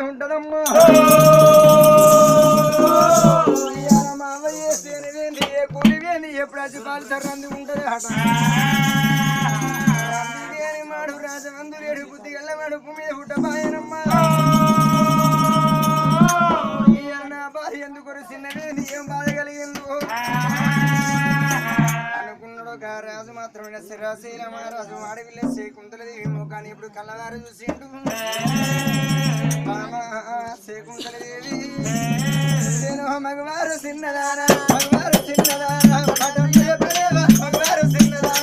ఉంటదమ్మా కూలివేంది ఎప్పుడు వచ్చి పాలు సర్రంది ఉంటది హఠ మాడు రాజవందు ఏడు బుద్ధి గల్లవాడు భూమి పుట్టబాయనమ్మా నా బాధ ఎందుకు చిన్నవేంది ఏం బాధ కలిగిందో అనుకున్నాడు రాజు మాత్రమే శిరాశీల మహారాజు అడవిలో శేకుంతలదేవి కానీ ఇప్పుడు కళ్ళవారు చూసిండు శేకుంతలదేవి నేను మగవారు చిన్నదారా మగవారు చిన్నదారా మగవారు చిన్నదారా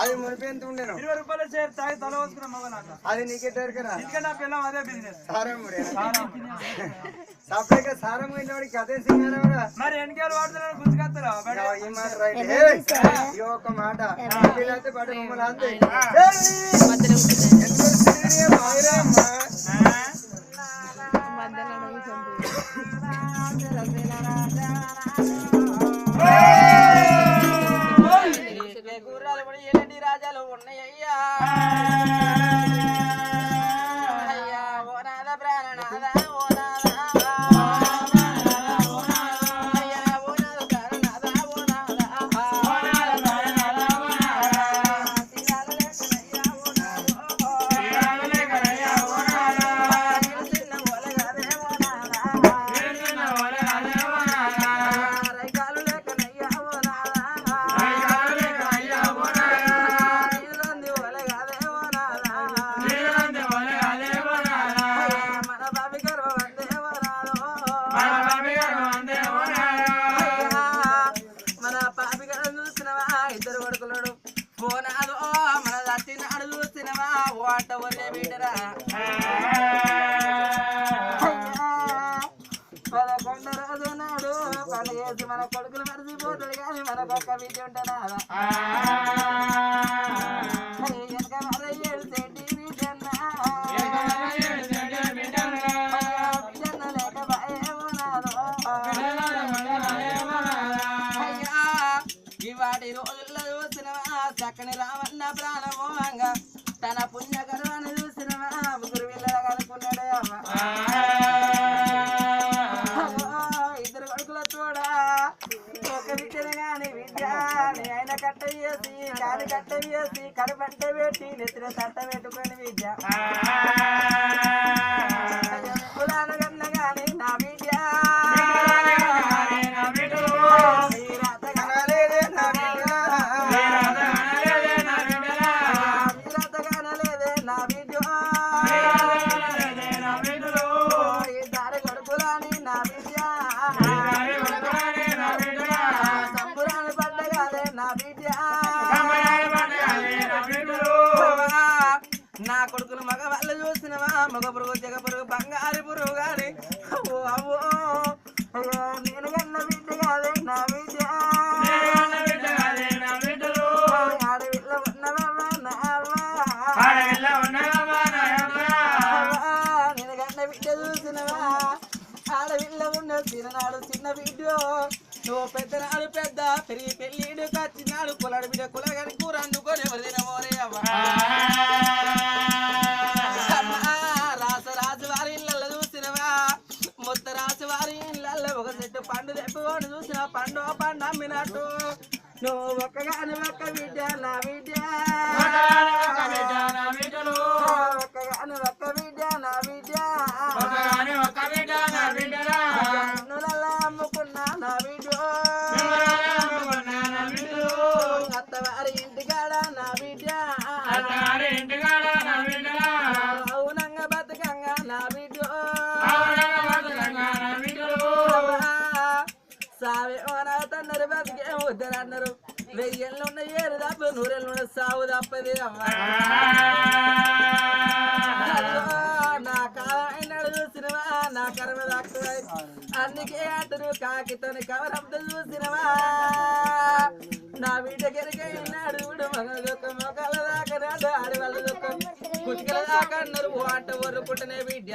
అది మునిపి ఎంత ఉండేను 20 రూపాయల షేర్ తాగి తల వస్తున్నా మగనాట అది నీకెట్టేరుకరా ఇంకా నా పిల్లం అదే బిజినెస్ సాపేక సారం వెళ్ళేవాడికి అదే సింగారా మరి ఎన్నికలు వాడుతున్నాను గుంజుకొస్తారా ఈ మాట రైట్ ఈ ఒక్క మాట పిల్లైతే పాట మమ్మల్ని అంతే గుర్రాలు కూడా ఎలాంటి రాజాలు ఉన్నాయ్యా అయ్యా ఓ నాద ప్రాణనాథ ఓ నాద అయ్యా ఓ నాద ప్రాణనాథ ఓ నాద మన కొడుకులు మరిచిపోతాడు కానీ మన పక్క విద్య ఉంటానా ఇవాటి రోజుల్లో చూసినవా చక్కని రావన్న ప్రాణమోహంగా తన పుణ్యకరవాన్ని చూసినవా ముగ్గురు పిల్లలు కనుక్కున్నాడే అమ్మ ఇద్దరు కొడుకుల చూడా ఒక విద్యను గాని విద్య ఆయన కట్ట చేసి కాని కట్ట ఆడవిల్ల ఉన్న చిన్ననాడు చిన్న వీడియో నువ్వు పెద్దనాడు పెద్ద పెరిగి పెళ్ళిడు కచ్చినాడు కులాడు బిడ్డ కులగని కూర అందుకొని ఎవరు తినమోరే అవ్వ రాసు వారి ఇళ్ళల్లో చూసినవా మొత్త రాసు వారి ఇళ్ళల్లో ఒక చెట్టు పండు తెప్పుకొని చూసిన పండు అమ్మినట్టు నువ్వు ఒక్కగాని ఒక్క విద్య నా విద్య ఒక్కగాని ఒక్క విద్య నా విద్య నువ్వులల్లా అమ్ముకున్నా నా వీడియో అత్తవారి ఇంటికాడ నా విద్య అవునంగా బతుకంగా నా వీడియో సావే తన్నరు బతికే వద్దరు అన్నారు 1000 ఏళ్ళు ఉన్న ఏరు తప్ప 100 ఏళ్ళు ఉన్న సావు తప్పది అమ్మా నా కాలమైనాడు చూసినవా నా కర్మ దాక్కువై అందుకే అంటారు కాకితోని కవరంతో చూసినవా నా బిడ్డకెరికైనాడు మొక్కల దాకా నాడు ఆడి వాళ్ళ దుఃఖం కుటికల దాకా అన్నారు ఓ అంట ఒర్రుకుంటనే బిడ్డ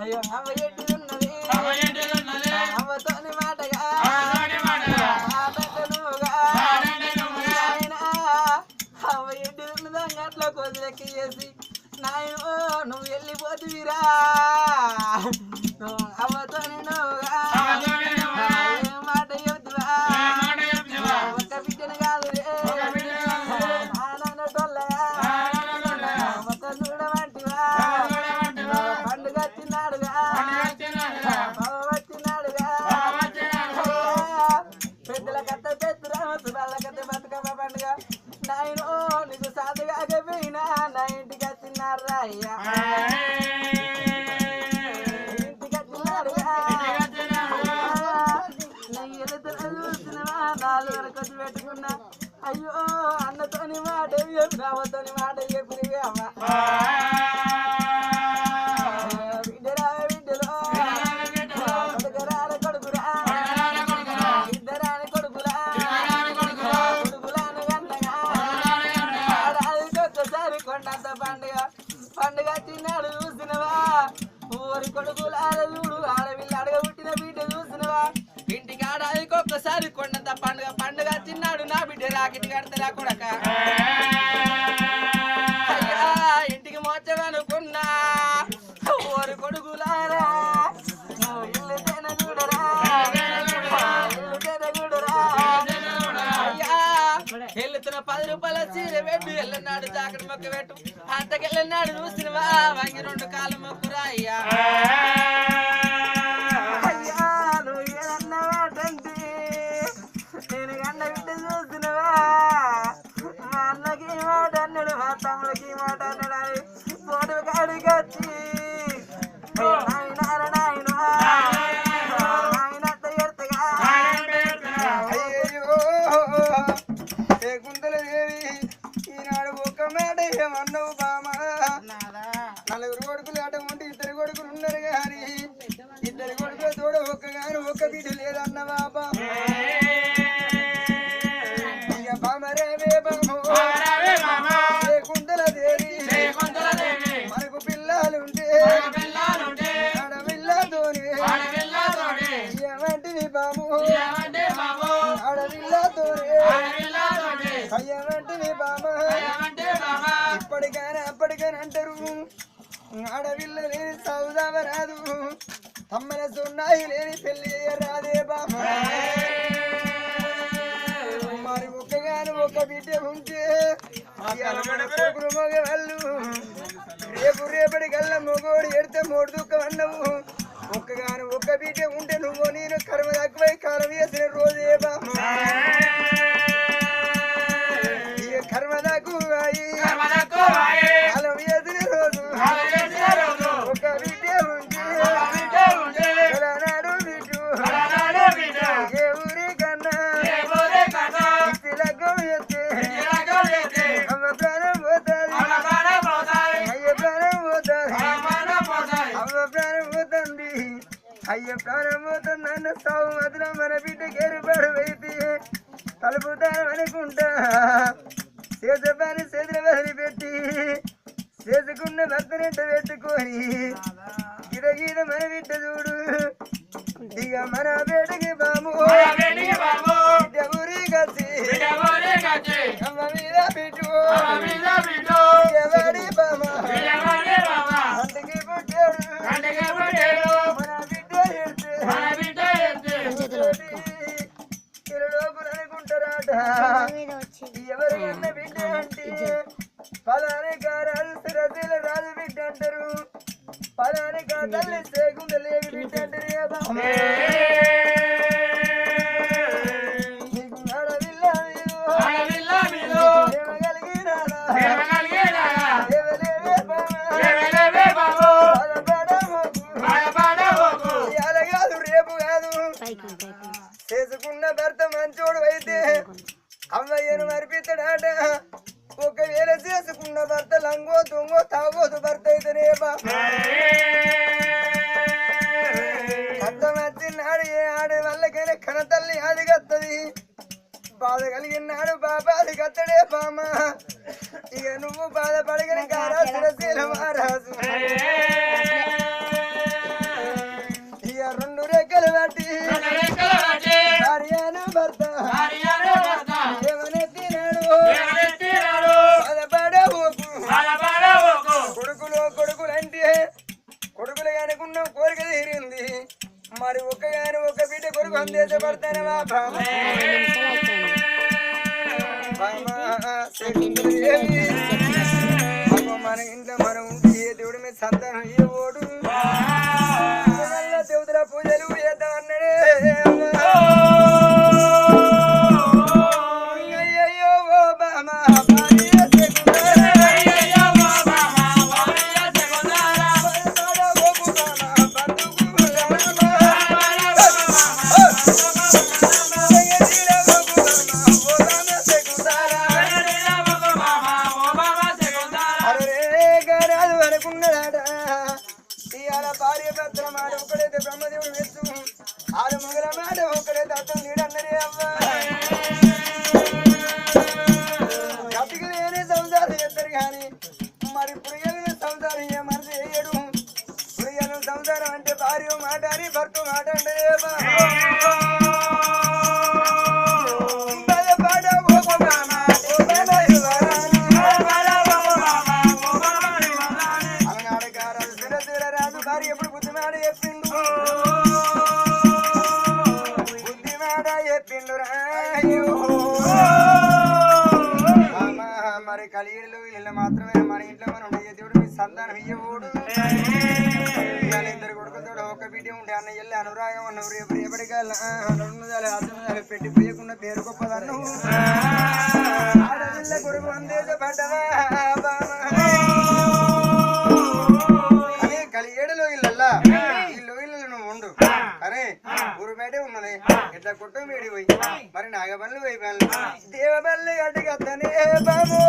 అయ్యో అమ్మ ఎట్టున్నది అమ్మతోని మాటగా అమ్మ ఎట్టున్నదా అట్లా కొద్దిలెక్క చేసి నాయన నువ్వు వెళ్ళిపోతువిరా అమ్మతోని నువ్వుగా మాట చెబుతువా ఒక్క బిడ్డను కాదు ఆనటోళ్ళగా మొత్తం చూడమంటివా పండుగ వచ్చినాడుగా వచ్చినాడుగా పెద్దల కథ పెద్దరా వాళ్ళ కథ బతుకమ్మ పండుగ నాయనో నీకు సాధుగాకపోయినా నా ఇంటికి వచ్చినారా అయ్యా ఇంటికి వచ్చినాడుగా నెయ్యలు చూసినవా 4 వరకు వచ్చి పెట్టుకున్నా అయ్యో అన్నతోని మాట రామతోని మాట చెప్పినవి అమ్మ పండుగ తిన్నాడు చూసినవా ఊరి కొడుకులు ఆడవుడు ఆడవిల్లు అడగ పుట్టిన బిడ్డ చూసినవా ఇంటికి ఆడాదికి ఒక్కసారి కొండంత పండుగ తిన్నాడు నా బిడ్డ రాకెట్ కడతారా కొడక అయ్యా ఇంటికి మోచమనుకున్నా ఊరి కొడుకులారా ఇల్లు తినగూడరా ఇల్లు తినగూడరా అయ్యా వెళ్తున్న 10 రూపాయల చీర పెట్టు ఎల్లన్నాడు జాకెట్ మొక్క పెట్టు అంతకెళ్ళన్నాడు చూసినవా వంగి 2 కాలు మొక్కురా అయ్యా అయ్యా నువ్వు ఏదన్నావాటంటే నేను గండ బిడ్డ చూసినవా మా అన్నకి మాట అన్నాడు మా తమ్ముడికి మాట అన్నాడు అని ఫోటో కాడికి వచ్చి నాయనార నాయన నాయనంత ఎడతగా ఈనాడు ఒక్క మాట ఏమన్నావు బామా 4 కొడుకులు అట ఉంటే 2 కొడుకులు ఉన్నారు కానీ 2 కొడుకుల తోడు ఒక్క బిడ్డ లేదన్న బాబా ఇక బామరేవే బామో కుందల దేవి మనకు పిల్లలుంటే ఆడపిల్లతోనే ఏమంటివి బాము ఆడపిల్లతోనే అయ్యమంటివి బామా ఇప్పటికైనా అప్పటికైనా అంటారు ఆడపిల్ల లేని సౌదావ రాదు తమ్మల సున్నాయి లేని పెళ్లి రాదే బామా మరి ఒక్కగాను ఒక్క బిడ్డ ఉంటే కొడుకులు మగ వాళ్ళు రేపటి కోడి ఎడితే మూడు దుఃఖం అన్నవు ఒక్కగాను ఒక్క బిడ్డ ఉంటే నువ్వు నేను కర్మ తక్కువై కాలం వేసిన రోజే బామ్మ కర్మ తక్కువై కాలం వేసిన రోజు ఒక బిడ్డ ఉంటే నాడు బిడ్డు ఏ ఊరి కన్నా లగ్గం ఎత్తే అమ్మ ప్రాణం పోతుంది అయ్య ప్రాణం పోతుంది అమ్మ ప్రాణం పోతుంది అయ్య ప్రాణం పోతుంది అన్న సాగు మధుర మన బిడ్డకి ఏర్పాటు అయితే తలుపుతాను అనుకుంటా చేసే పని చేతుల వదిలి పెట్టి చేసుకున్న భర్తనెంట పెట్టుకొని గిరగీద మన బిడ్డ చూడు ఇక మన బేటకి బాము ఊరి కచ్చి అమ్మ మీద బిడ్డు ఎవడి బామ అందుకే పుట్టాడు మన బిడ్డ లోపల అనుకుంటారాట ఎవరు అన్న బిడ్డ అంటే పలాని కారాలు రజీల రాజు బిడ్డ అంటారు పలాని కా తల్లి సేకుండా లేవి బిడ్డ అంటారు నీకు కాదు రేపు కాదు చేసుకున్న భర్త మంచోడు అయితే అమ్మయ్యను మరిపిస్తాడాట ఒకవేళ చేసుకున్న భర్త లంగో దొంగో తాగోదు భర్త అయితేనే అర్థం వచ్చినాడు ఏ ఆడే వాళ్ళకైనా కన తల్లి అది కత్తది బాధ కలిగినాడు బాబా అది కత్తడే బామ ఇక నువ్వు బాధపడగన కారాశీల మహారాజు ఇక రెండు రెక్కలు బట్టి భార్యను భర్త ఏమనెత్తినాడు కొడుకులు అంటే కొడుకులు అనుకున్న కోరిక తీరింది మరి ఒక్కగాని ఒక బిడ్డ కొడుకు అందేశపడతానే మన ఇంట్లో మనం ఉంటే ఏ దేవుడి మీద సంతానం ఏ ఓడు దేవతల పూజలు చేద్దామన్నాడే అయ్యో ఓ బామా భార్య భర్తల మాట ఒకడైతే బ్రహ్మదేవుడు వెచ్చు ఆరు మొగల మాట ఒకడైతే అతను నీడన్నరే అవ్వ కతికి వేరే సంసారం చేస్తారు కానీ మరి పురియలను సంసారం ఏ మనసు వేయడు పురియలను సంసారం అంటే భార్య మాట అని భర్త మాట అంటే ఎప్పుడు బుద్ధిమాడ చెప్పిండు మరి కలిగిలో ఇళ్ళ మాత్రమే మన ఇంట్లో మనం దేవుడు మీ సంతానం ఇయ్యకూడు ఇద్దరు కొడుకుతో ఒక బిడ్డ ఉంటే అన్న ఎల్లి అనురాగం అన్న రేపటికల్లా అసలు పెట్టి పోయకుండా పేరు గొప్పదన్ను ఆడపిల్ల కొడుకు అందేశపడ్డవా కలిగేడులో ఇళ్ళల్లా ఈ లోయలలో నువ్వు ఉండు అరే ఊరు బయటే ఉన్నది ఇట్లా కుట్ట వేడి పోయి మరి నాగబల్లి పోయి దేవబల్లి గడ్డిగత్తనే బాబు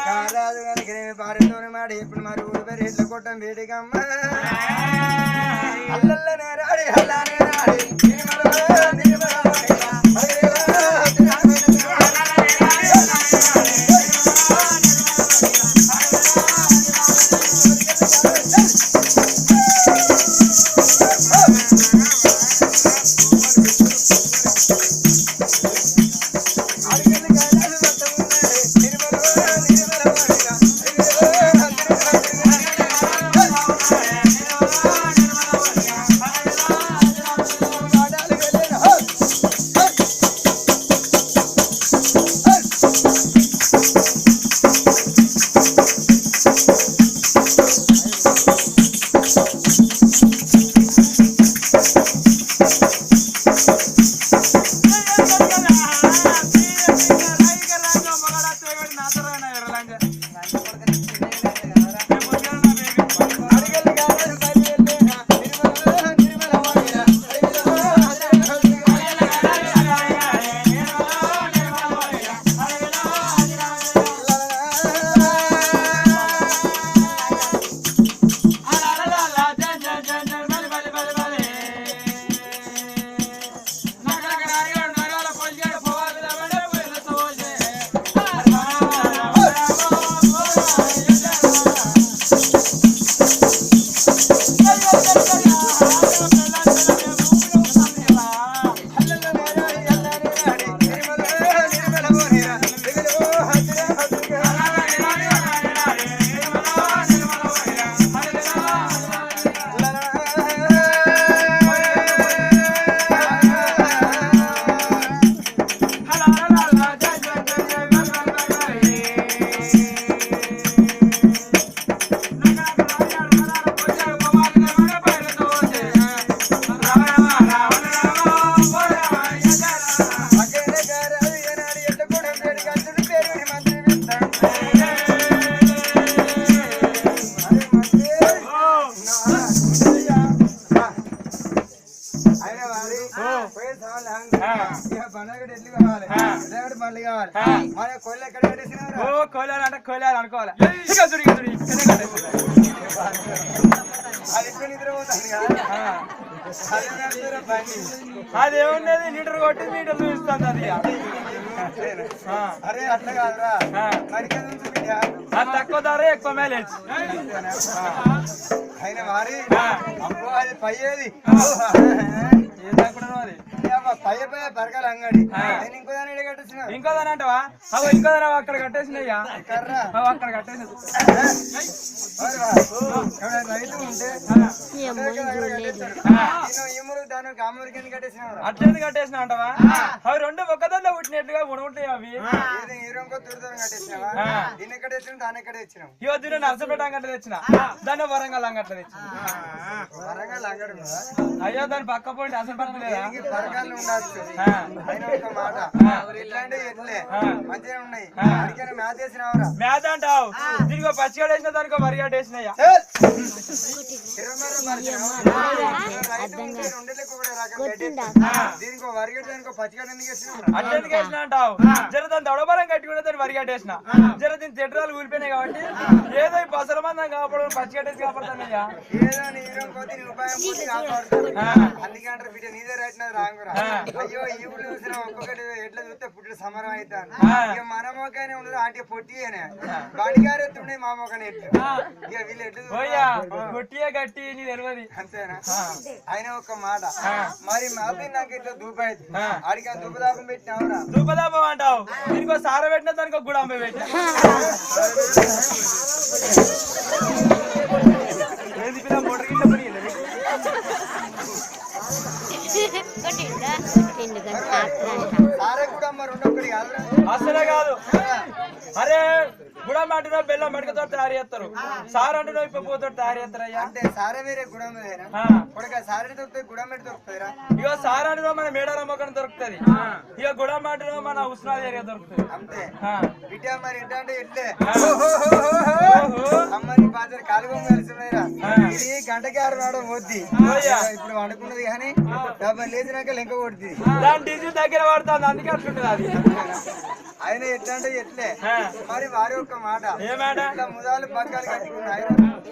కారాదు కనుక భార్యతో మాట ఇప్పుడు మరి ఊరు పేరు ఇట్లా కొట్టం వేడికమ్మ అల్లల్లనే రాడి అల్లానే రాడి మరి పోయి సామాన్లు ఇక పండుగ ఎట్లు కావాలి ఎలాంటి పనులు కావాలి మన కోళ్ళు ఎక్కడ కట్టేసినారు కోలాలంటే కోలాలి అనుకోవాలి అది ఇప్పుడు నిద్రపోతాను కదా అదేమున్నది లీటర్ కొట్టి మీటర్ చూపిస్తుంది అది అరే అట్లా కాదురా మరి అది తక్కువ ధర ఎక్కువ మైలేజ్ అయిన మరి అబ్బో అది పయ్యేది పయ్య పయ్య బరకాల అంగడి నేను ఇంకో దాని కట్టేసిన ఇంకో దాని అంటవా అవి ఇంకో దాని అక్కడ కట్టేసినయ్యా అక్కడ కట్టేసి రైతు ఉంటే అట్లేదు కట్టేసిన అంటవా అవి రెండు ఒక్కదాన్ని పుట్టినట్టుగా ఉడుంటాయి అవి ఇవో దీన్ని నర్సపేట అంగట్లో తెచ్చిన దాన్ని వరంగల్ అంగట్లో తెచ్చిన అయ్యో దాని పక్క పోయి అసలు పట్టలేదా మ్యాథ్ అంటావు దీనికో పచ్చిగడ వేసిన దానికో వరిగడ్డ వేసినాయా అట్లెందుకు వేసిన అంటావు జర దాని దొడబలం కట్టుకుంటే దాన్ని వరిగట్టేసిన జర దీని తిట్టరాలు ఊరిపోయినాయి కాబట్టి ఏదో ఈ పసల మందం కాపాడు పచ్చిగట్టేసి కాపాడుతానయ్యా అయ్యో ఈ ఊళ్ళో చూసిన ఒక్కొక్కటి ఎట్లా చూస్తే పుట్టిన సమరం అవుతాను ఇక మన మొక్కనే ఉండదు ఆంటీ పొట్టి అనే బండిగారు ఎత్తుండే మా మొక్కనే ఎట్లు ఇక వీళ్ళు ఎట్లు పొట్టియే గట్టి నీ తెలియదు అంతేనా ఆయన ఒక మాట మరి మాపి నాకు ఇట్లా దూపం అయితే అడిగి దూపదాపం పెట్టినావురా దూపదాపం అంటావు దీనికో సార పెట్టినా దానికో గుడాంబ పెట్టినా మోటార్ కింద పని అసలే కాదు అరే గుడం అంటున్నా బెల్లం మడకతో తయారు చేస్తారు సార్ అంటున్నా ఇప్పుడు పోతో తయారు చేస్తారు అయ్యా అంటే సారే వేరే గుడం సారీ దొరుకుతాయి గుడం పెట్టి దొరుకుతాయిరా ఇక సార్ అంటున్నా మన మేడారం మొక్కన దొరుకుతుంది ఇక గుడం అంటున్నా మన ఉస్నాది ఏరియా దొరుకుతుంది అంతే బిడ్డ మరి ఏంటంటే ఎట్లే అమ్మని బాజర్ కాలుగొమ్మ కలిసిరా ఇది గంటకి 6 రావడం వద్ది ఇప్పుడు వండుకున్నది కానీ డబ్బా లేచినాక లెంక కొడుతుంది దాని డీజిల్ దగ్గర పడుతుంది అందుకే అట్లుంటుంది అది ఆయన ఎట్లంటే ఎట్లే మరి వారి ఒక్క మాట ఏమాట ఇట్లా ముదాలు పగ్గాలు కట్టుకున్నాయి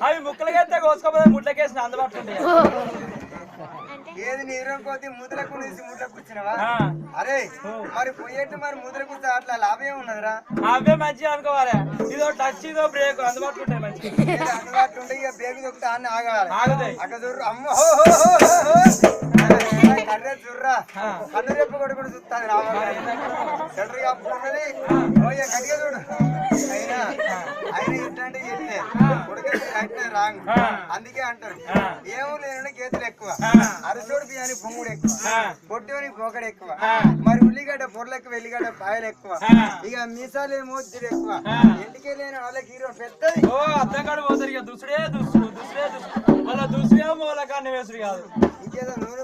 అవి ముక్కలకెత్తే కోసుకోపోతే ముట్లకేసిన అందుబాటులో ఉంటాయి ఏది నీరు కొద్ది ముద్రకు ముద్రకు కూర్చున్నావా అరే మరి పోయేట్టు మరి ముద్ర కూర్చో అట్లా లాభం ఉన్నదిరా అవే మంచిగా అనుకోవాలి ఇదో టచ్ ఇదో బ్రేక్ అందుబాటులో ఉంటాయి మంచిగా అందుబాటులో ఉంటాయి ఇక బ్రేక్ దొరికితే అన్ని ఆగాలి ఆగుతాయి అక్కడ చూడు అమ్మ కర్రే చూర్రా కన్ను రేపు కొడుకుడు చూస్తాను రావాలి అప్పుడున్నది కట్టిగా చూడు అయినా ఆయన ఎట్లాంటి చెప్తే కొడుకు కట్టిన రాంగ్ అందుకే అంటారు ఏమో లేని గేతులు ఎక్కువ అరచోడు బియ్యాని పొంగుడు ఎక్కువ పొట్టుని పోకడు ఎక్కువ మరి ఉల్లిగడ్డ పొరలు ఎక్కువ ఎల్లిగడ్డ పాయలు ఎక్కువ ఇక మీసాలు ఏమో జిరు ఎక్కువ ఇంటికి లేని వాళ్ళకి హీరో పెద్దది ఓ అర్థం కాడు పోతారు ఇక దుసుడే దుస్తుడు దుసుడే దుస్తుడు వాళ్ళ దుసుడే మూల కాన్ని వేసుడు కాదు ఇంకేదో నూనె